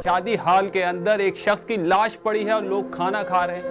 शादी हाल के अंदर एक शख्स की लाश पड़ी है और लोग खाना खा रहे हैं।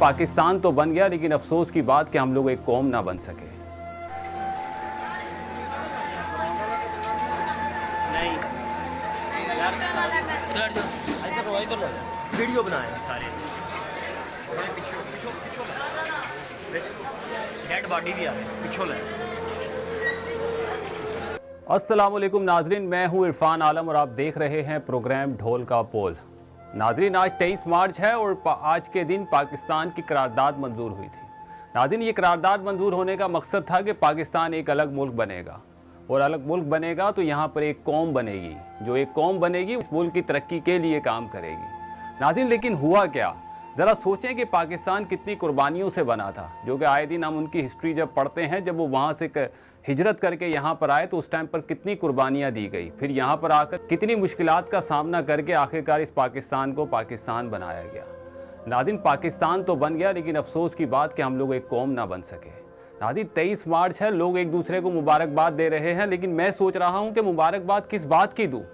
पाकिस्तान तो बन गया, लेकिन अफसोस की बात कि हम लोग एक कौम ना बन सके। वीडियो बनाए सारे, डेड बॉडी भी आ रही है पिछों ले। अस्सलाम वालेकुम नाजरीन, मैं हूं इरफान आलम और आप देख रहे हैं प्रोग्राम ढोल का पोल। नाजरीन, आज 23 मार्च है और आज के दिन पाकिस्तान की करारदाद मंजूर हुई थी। नाजरीन, ये करारदाद मंजूर होने का मकसद था कि पाकिस्तान एक अलग मुल्क बनेगा और अलग मुल्क बनेगा तो यहाँ पर एक कौम बनेगी, जो एक कौम बनेगी उस मुल्क की तरक्की के लिए काम करेगी। नाज़रीन, लेकिन हुआ क्या? ज़रा सोचें कि पाकिस्तान कितनी कुर्बानियों से बना था, जो कि आए दिन हम उनकी हिस्ट्री जब पढ़ते हैं, जब वो वहाँ से हिजरत करके यहाँ पर आए तो उस टाइम पर कितनी कुर्बानियाँ दी गई, फिर यहाँ पर आकर कितनी मुश्किलात का सामना करके आखिरकार इस पाकिस्तान को पाकिस्तान बनाया गया। नाज़रीन, पाकिस्तान तो बन गया, लेकिन अफसोस की बात कि हम लोग एक कौम ना बन सके। नाज़रीन, 23 मार्च है, लोग एक दूसरे को मुबारकबाद दे रहे हैं, लेकिन मैं सोच रहा हूँ कि मुबारकबाद किस बात की दूँ?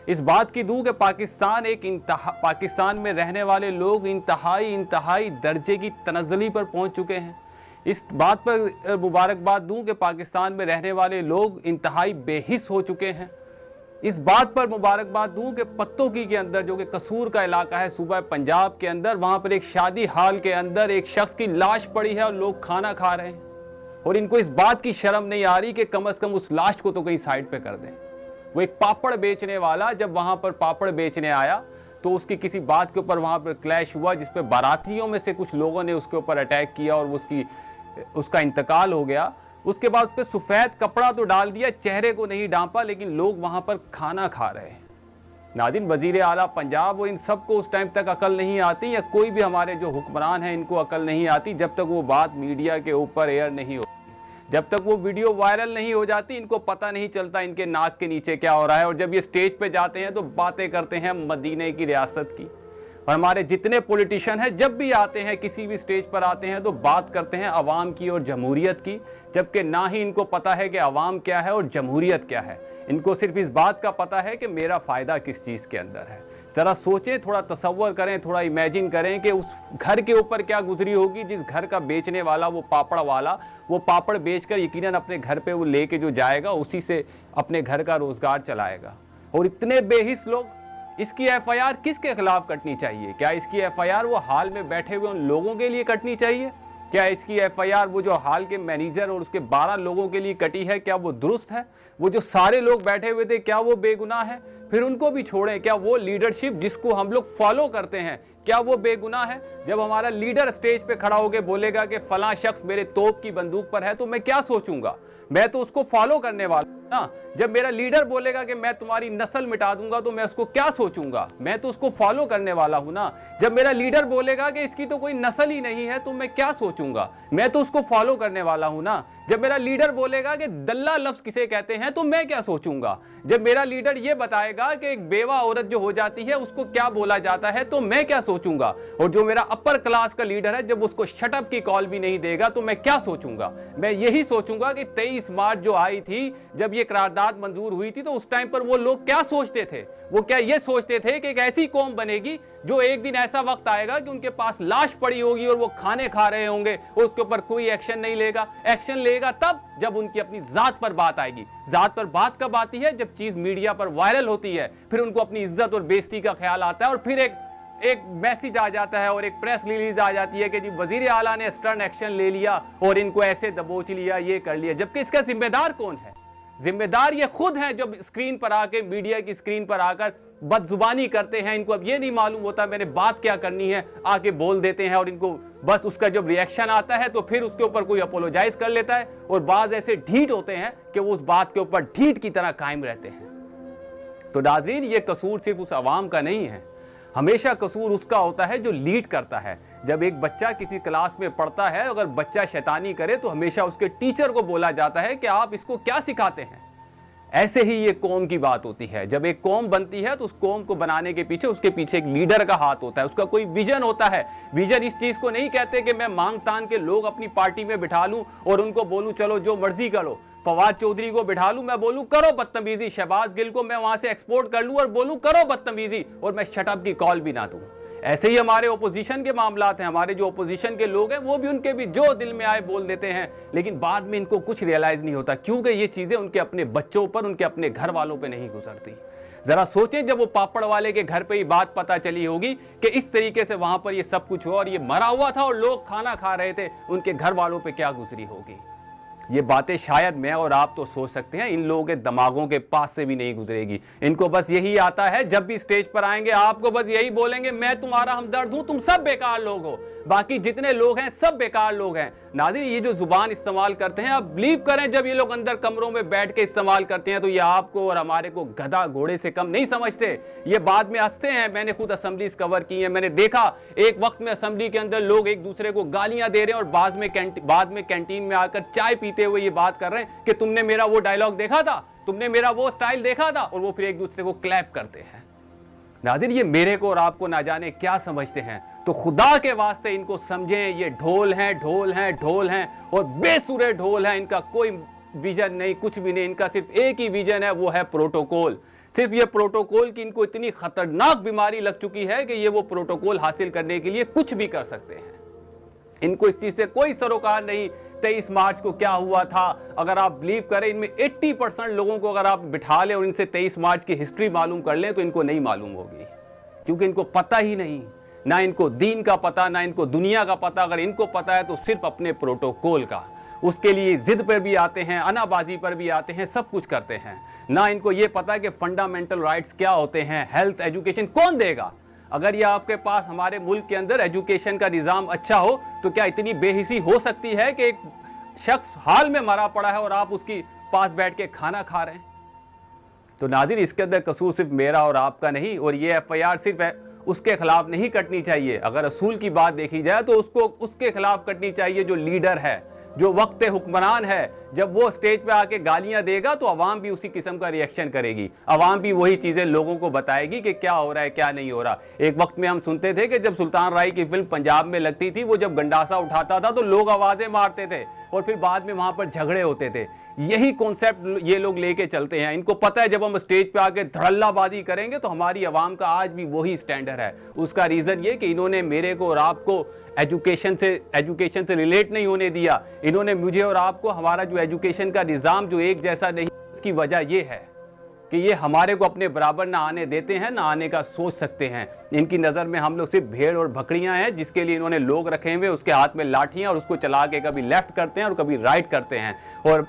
इस बात की दूं कि पाकिस्तान में रहने वाले लोग इंतहाई दर्जे की तनज़्ज़ुली पर पहुंच चुके हैं। इस बात पर मुबारकबाद दूं कि पाकिस्तान में रहने वाले लोग इंतहाई बेहिस हो चुके हैं। इस बात पर मुबारकबाद दूं कि पत्तोकी के अंदर, जो कि कसूर का इलाका है सूबा पंजाब के अंदर, वहां पर एक शादी हाल के अंदर एक शख्स की लाश पड़ी है और लोग खाना खा रहे हैं और इनको इस बात की शर्म नहीं आ रही कि कम से कम उस लाश को तो कहीं साइड पे कर दें। वो एक पापड़ बेचने वाला जब वहां पर पापड़ बेचने आया तो उसकी किसी बात के ऊपर वहां पर क्लैश हुआ, जिसपे बारातियों में से कुछ लोगों ने उसके ऊपर अटैक किया और उसका इंतकाल हो गया। उसके बाद उस पर सफेद कपड़ा तो डाल दिया, चेहरे को नहीं ढांपा, लेकिन लोग वहां पर खाना खा रहे हैं। नाज़रीन, वजीर आला पंजाब और इन सबको उस टाइम तक अकल नहीं आती, या कोई भी हमारे जो हुक्मरान हैं इनको अकल नहीं आती जब तक वो बात मीडिया के ऊपर एयर नहीं हो, जब तक वो वीडियो वायरल नहीं हो जाती। इनको पता नहीं चलता इनके नाक के नीचे क्या हो रहा है, और जब ये स्टेज पे जाते हैं तो बातें करते हैं मदीने की रियासत की। और हमारे जितने पॉलिटिशियन हैं जब भी आते हैं, किसी भी स्टेज पर आते हैं तो बात करते हैं अवाम की और जमहूरियत की, जबकि ना ही इनको पता है कि अवाम क्या है और जमहूरियत क्या है। इनको सिर्फ इस बात का पता है कि मेरा फ़ायदा किस चीज़ के अंदर है। ज़रा सोचें, थोड़ा तसव्वुर करें, थोड़ा इमेजिन करें कि उस घर के ऊपर क्या गुजरी होगी जिस घर का बेचने वाला, वो पापड़ वाला, वो पापड़ बेचकर यकीनन अपने घर पे वो लेके जो जाएगा उसी से अपने घर का रोज़गार चलाएगा। और इतने बेहिस लोग। इसकी एफआईआर किसके खिलाफ कटनी चाहिए? क्या इसकी एफआईआर वो हाल में बैठे हुए उन लोगों के लिए कटनी चाहिए? क्या इसकी एफआईआर वो जो हाल के मैनेजर और उसके 12 लोगों के लिए कटी है? क्या वो दुरुस्त है? वो जो सारे लोग बैठे हुए थे, क्या वो बेगुनाह है? फिर उनको भी छोड़ें, क्या वो लीडरशिप जिसको हम लोग फॉलो करते हैं, क्या वो बेगुनाह है? जब हमारा लीडर स्टेज पे खड़ा होकर बोलेगा कि फलां शख्स मेरे तोप की बंदूक पर है, तो मैं क्या सोचूंगा? मैं तो उसको फॉलो करने वाला ना। जब मेरा लीडर बोलेगा कि मैं तुम्हारी नस्ल मिटा दूंगा, तो मैं उसको क्या सोचूंगा? मैं तो उसको फॉलो करने वाला हूं ना। जब मेरा लीडर बोलेगा कि इसकी तो कोई नस्ल ही नहीं है, तो मैं क्या सोचूंगा? मैं तो उसको फॉलो करने वाला हूं ना। जब मेरा लीडर बोलेगा कि दल्ला लफ्ज किसे कहते हैं, तो मैं क्या सोचूंगा? जब मेरा लीडर ये बताएगा कि एक बेवा औरत जो हो जाती है उसको क्या बोला जाता है, तो मैं क्या सोचूंगा? और जो मेरा अपर क्लास का लीडर है, जब उसको शटअप की कॉल भी नहीं देगा, तो मैं क्या सोचूंगा? मैं यही सोचूंगा कि 23 मार्च जो आई थी, जब ये करारदाद मंजूर हुई थी, तो उस टाइम पर वो लोग क्या सोचते थे? वो क्या ये सोचते थे कि एक ऐसी कौम बनेगी जो एक दिन ऐसा वक्त आएगा कि उनके पास लाश पड़ी होगी और वो खाने खा रहे होंगे और उसके ऊपर कोई एक्शन नहीं लेगा? एक्शन लेगा तब जब उनकी अपनी जात पर बात आएगी। जात पर बात कब आती है? जब चीज मीडिया पर वायरल होती है, फिर उनको अपनी इज्जत और बेइज्जती का ख्याल आता है और फिर एक मैसेज आ जाता है और एक प्रेस रिलीज आ जाती है कि जी वजीर आला ने स्टर्न एक्शन ले लिया और इनको ऐसे दबोच लिया, ये कर लिया। जबकि इसका जिम्मेदार कौन है? जिम्मेदार ये खुद हैं, जब स्क्रीन पर आके, मीडिया की स्क्रीन पर आकर बदजुबानी करते हैं। इनको अब ये नहीं मालूम होता मैंने बात क्या करनी है, आके बोल देते हैं और इनको बस उसका जब रिएक्शन आता है तो फिर उसके ऊपर कोई अपोलोजाइज कर लेता है। और बाज ऐसे ढीठ होते हैं कि वो उस बात के ऊपर ढीठ की तरह कायम रहते हैं। तो नाज़रीन, ये कसूर सिर्फ उस अवाम का नहीं है, हमेशा कसूर उसका होता है जो लीड करता है। जब एक बच्चा किसी क्लास में पढ़ता है, अगर बच्चा शैतानी करे तो हमेशा उसके टीचर को बोला जाता है कि आप इसको क्या सिखाते हैं। ऐसे ही ये कौम की बात होती है। जब एक कौम बनती है तो उस कौम को बनाने के पीछे उसके पीछे एक लीडर का हाथ होता है, उसका कोई विजन होता है। विजन इस चीज को नहीं कहते कि मैं मांग तान के लोग अपनी पार्टी में बिठा लूं और उनको बोलूं चलो जो मर्जी करो। फवाद चौधरी को बिठा लूं, मैं बोलूं करो बदतमीजी, शहबाज गिल को मैं वहां से एक्सपोर्ट कर लूं और बोलूं करो बदतमीजी, और मैं शटअप की कॉल भी ना दूं। ऐसे ही हमारे ओपोजिशन के मामलात हैं। हमारे जो ओपोजिशन के लोग हैं वो भी उनके भी जो दिल में आए बोल देते हैं, लेकिन बाद में इनको कुछ रियलाइज नहीं होता, क्योंकि ये चीजें उनके अपने बच्चों पर, उनके अपने घर वालों पर नहीं गुजरती। जरा सोचें, जब वो पापड़ वाले के घर पे ही बात पता चली होगी कि इस तरीके से वहां पर ये सब कुछ हुआ और ये मरा हुआ था और लोग खाना खा रहे थे, उनके घर वालों पे क्या गुजरी होगी। ये बातें शायद मैं और आप तो सोच सकते हैं, इन लोगों के दिमागों के पास से भी नहीं गुजरेगी। इनको बस यही आता है, जब भी स्टेज पर आएंगे आपको बस यही बोलेंगे मैं तुम्हारा हमदर्द हूं, तुम सब बेकार लोग हो, बाकी जितने लोग हैं सब बेकार लोग हैं। नाज़रीन, ये जो जुबान इस्तेमाल करते हैं, आप बिलीव करें जब ये लोग अंदर कमरों में बैठ के इस्तेमाल करते हैं तो ये आपको और हमारे को गधा घोड़े से कम नहीं समझते। ये बाद में हंसते हैं। मैंने खुद असेंबलीज कवर की है, मैंने देखा एक वक्त में असेंबली के अंदर लोग एक दूसरे को गालियां दे रहे हैं और बाद में कैंटीन में आकर चाय पीते हुए ये बात कर रहे हैं कि तुमने मेरा वो डायलॉग देखा था, तुमने मेरा वो स्टाइल देखा था, और वो फिर एक दूसरे को क्लैप करते हैं। नाज़रीन, ये मेरे को और आपको ना जाने क्या समझते हैं, तो खुदा के वास्ते इनको समझें, ये ढोल हैं, ढोल हैं, ढोल हैं और बेसुरे ढोल हैं। इनका कोई विजन नहीं, कुछ भी नहीं। इनका सिर्फ एक ही विजन है, वो है प्रोटोकॉल। सिर्फ ये प्रोटोकॉल की इनको इतनी खतरनाक बीमारी लग चुकी है कि ये वो प्रोटोकॉल हासिल करने के लिए कुछ भी कर सकते हैं। इनको इस चीज से कोई सरोकार नहीं। 23 मार्च को क्या हुआ था, अगर आप बिलीव करें, इनमें 80% लोगों को अगर आप बिठा लें और इनसे 23 मार्च की हिस्ट्री मालूम कर लें तो इनको नहीं मालूम होगी, क्योंकि इनको पता ही नहीं। ना इनको दीन का पता, ना इनको दुनिया का पता। अगर इनको पता है तो सिर्फ अपने प्रोटोकॉल का। उसके लिए जिद पर भी आते हैं, अनाबाजी पर भी आते हैं, सब कुछ करते हैं। ना इनको ये पता है कि फंडामेंटल राइट्स क्या होते हैं, हेल्थ, एजुकेशन कौन देगा। अगर ये आपके पास हमारे मुल्क के अंदर एजुकेशन का निज़ाम अच्छा हो तो क्या इतनी बेहिसी हो सकती है कि एक शख्स हाल में मरा पड़ा है और आप उसकी पास बैठ के खाना खा रहे हैं। तो नाज़रीन, इसके अंदर कसूर सिर्फ मेरा और आपका नहीं, और ये FIR सिर्फ उसके खिलाफ नहीं कटनी चाहिए। अगर असूल की बात देखी जाए तो उसके खिलाफ कटनी चाहिए जो लीडर है, जो वक्त हुक्मरान है। जब वो स्टेज पे आके गालियां देगा तो अवाम भी उसी किस्म का रिएक्शन करेगी। अवाम भी वही चीजें लोगों को बताएगी कि क्या हो रहा है, क्या नहीं हो रहा। एक वक्त में हम सुनते थे कि जब सुल्तान राय की फिल्म पंजाब में लगती थी, वो जब गंडासा उठाता था तो लोग आवाजें मारते थे और फिर बाद में वहां पर झगड़े होते थे। यही कॉन्सेप्ट ये लोग लेके चलते हैं। इनको पता है जब हम स्टेज पे आके धड़ल्लाबाजी करेंगे तो हमारी आवाम का आज भी वही स्टैंडर्ड है। उसका रीजन ये कि इन्होंने मेरे को और आपको एजुकेशन से रिलेट नहीं होने दिया। इन्होंने मुझे और आपको, हमारा जो एजुकेशन का निज़ाम जो एक जैसा नहीं, इसकी वजह ये है कि ये हमारे को अपने बराबर ना आने देते हैं, ना आने का सोच सकते हैं। इनकी नज़र में हम लोग सिर्फ भेड़ और बकरियां हैं, जिसके लिए इन्होंने लोग रखे हुए, उसके हाथ में लाठियां, और उसको चला के कभी लेफ्ट करते हैं और कभी राइट करते हैं। और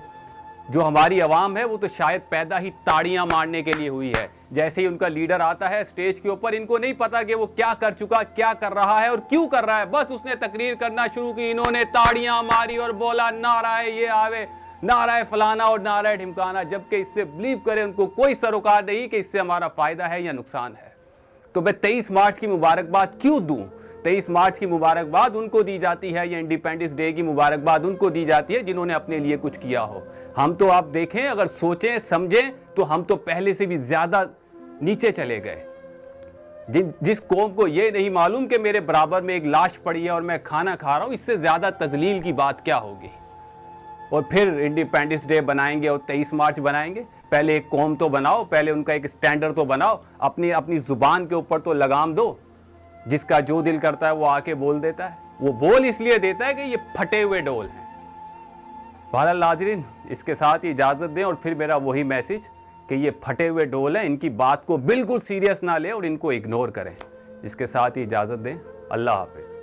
जो हमारी आवाम है वो तो शायद पैदा ही ताड़ियां मारने के लिए हुई है। जैसे ही उनका लीडर आता है स्टेज के ऊपर, इनको नहीं पता कि वो क्या कर चुका, क्या कर रहा है और क्यों कर रहा है। बस उसने तकरीर करना शुरू की, इन्होंने ताड़ियां मारी और बोला नाराए ये आवे, नाराए फलाना और नाराए ढिमकाना, जबकि इससे बिलीव करें उनको कोई सरोकार नहीं कि इससे हमारा फायदा है या नुकसान है। तो मैं 23 मार्च की मुबारकबाद क्यों दूं? 23 मार्च की मुबारकबाद उनको दी जाती है, या इंडिपेंडेंस डे की मुबारकबाद उनको दी जाती है जिन्होंने अपने लिए कुछ किया हो। हम तो आप देखें, अगर सोचें समझें तो हम तो पहले से भी ज्यादा नीचे चले गए। जिस कौम को ये नहीं मालूम कि मेरे बराबर में एक लाश पड़ी है और मैं खाना खा रहा हूं, इससे ज्यादा तजलील की बात क्या होगी। और फिर इंडिपेंडेंस डे बनाएंगे और 23 मार्च बनाएंगे। पहले एक कौम तो बनाओ, पहले उनका एक स्टैंडर्ड तो बनाओ, अपनी जुबान के ऊपर तो लगाम दो। जिसका जो दिल करता है वो आके बोल देता है। वो बोल इसलिए देता है कि ये फटे हुए डोल हैं। बहरहाल नाज़रीन, इसके साथ ही इजाज़त दें, और फिर मेरा वही मैसेज कि ये फटे हुए डोल हैं, इनकी बात को बिल्कुल सीरियस ना लें और इनको इग्नोर करें। इसके साथ ही इजाज़त दें। अल्लाह हाफिज़।